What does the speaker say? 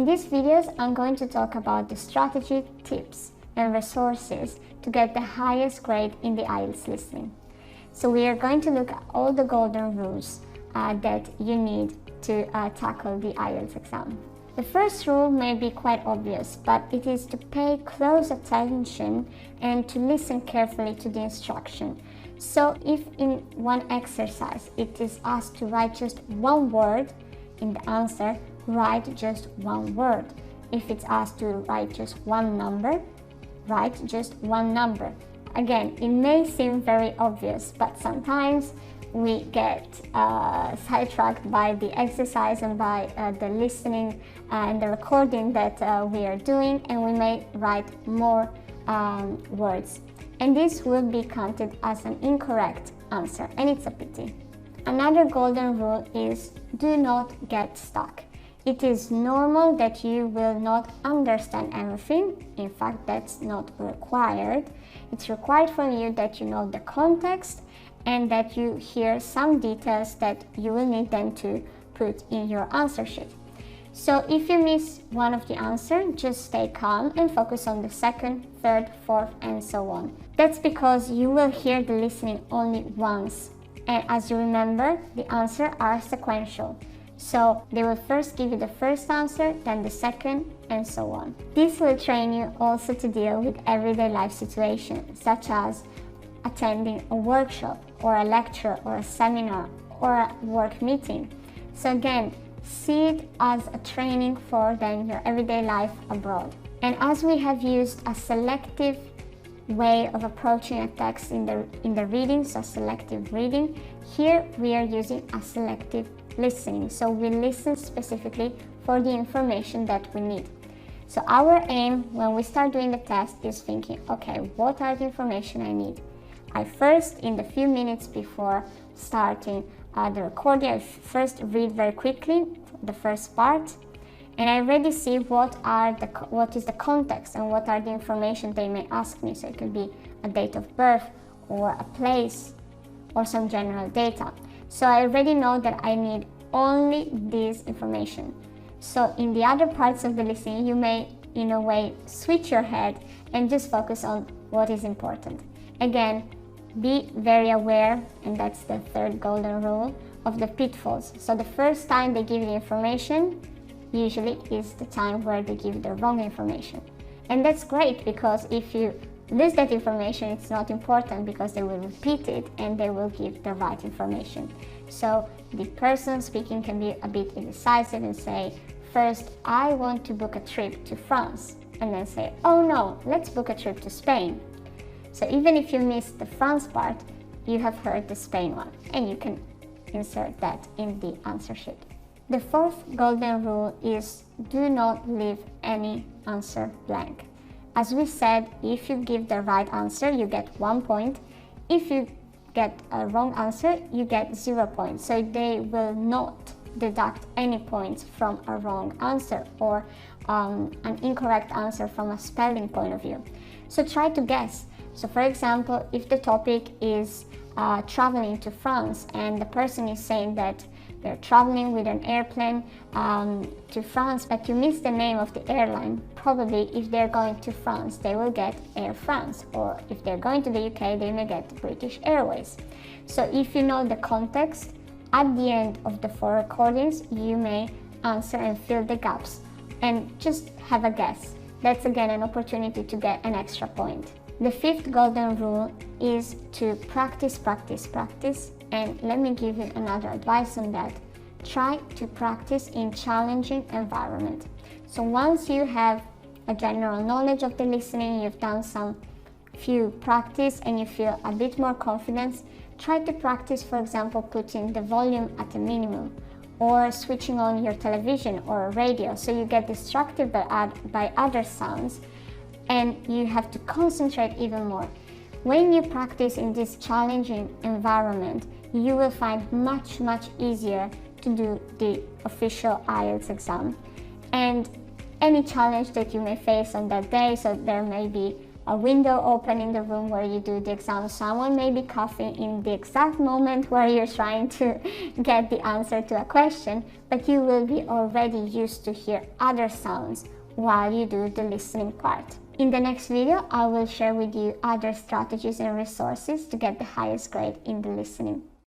these videos, I'm going to talk about the strategy, tips, and resources to get the highest grade in the IELTS listening. So we are going to look at all the golden rules that you need to tackle the IELTS exam. The first rule may be quite obvious, but it is to pay close attention and to listen carefully to the instruction. So if in one exercise it is asked to write just one word in the answer, write just one word. If it's asked to write just one number, write just one number. Again, it may seem very obvious, but sometimes we get sidetracked by the exercise and by the listening and the recording that we are doing, and we may write more words. And this will be counted as an incorrect answer, and it's a pity. Another golden rule is do not get stuck. It is normal that you will not understand everything. In fact, that's not required. It's required from you that you know the context and that you hear some details that you will need then to put in your answer sheet. So if you miss one of the answers, just stay calm and focus on the second, third, fourth, and so on. That's because you will hear the listening only once. And as you remember, the answers are sequential. So they will first give you the first answer, then the second, and so on. This will train you also to deal with everyday life situations, such as attending a workshop or a lecture or a seminar or a work meeting. So again, see it as a training for then your everyday life abroad. And as we have used a selective way of approaching a text in the reading, so selective reading, here we are using a selective listening. So we listen specifically for the information that we need. So our aim when we start doing the test is thinking, okay, what are the information I need? I first, in the few minutes before starting the recording, I first read very quickly the first part, and I already see what is the context and what are the information they may ask me. So it could be a date of birth or a place or some general data. So I already know that I need only this information. So in the other parts of the listening, you may, in a way, switch your head and just focus on what is important. Again, be very aware, and that's the third golden rule, of the pitfalls. So the first time they give you the information usually is the time where they give the wrong information. And that's great, because if you lose that information, it's not important, because they will repeat it and they will give the right information. So the person speaking can be a bit indecisive and say, first, I want to book a trip to France, and then say, oh no, let's book a trip to Spain. So even if you missed the France part, you have heard the Spain one, and you can insert that in the answer sheet. The fourth golden rule is do not leave any answer blank. As we said, if you give the right answer, you get 1 point. If you get a wrong answer, you get 0 points. So they will not deduct any points from a wrong answer or an incorrect answer from a spelling point of view. So try to guess. So for example, if the topic is traveling to France and the person is saying that they're traveling with an airplane to France, but you miss the name of the airline, probably if they're going to France, they will get Air France, or if they're going to the UK, they may get British Airways. So if you know the context, at the end of the 4 recordings, you may answer and fill the gaps and just have a guess. That's again an opportunity to get an extra point. The fifth golden rule is to practice, practice, practice. And let me give you another advice on that. Try to practice in challenging environment. So once you have a general knowledge of the listening, you've done some few practice and you feel a bit more confidence, try to practice, for example, putting the volume at a minimum or switching on your television or radio so you get distracted by other sounds and you have to concentrate even more. When you practice in this challenging environment, you will find much easier to do the official IELTS exam. And any challenge that you may face on that day, so there may be a window open in the room where you do the exam. Someone may be coughing in the exact moment where you're trying to get the answer to a question, but you will be already used to hear other sounds while you do the listening part. In the next video, I will share with you other strategies and resources to get the highest grade in the listening.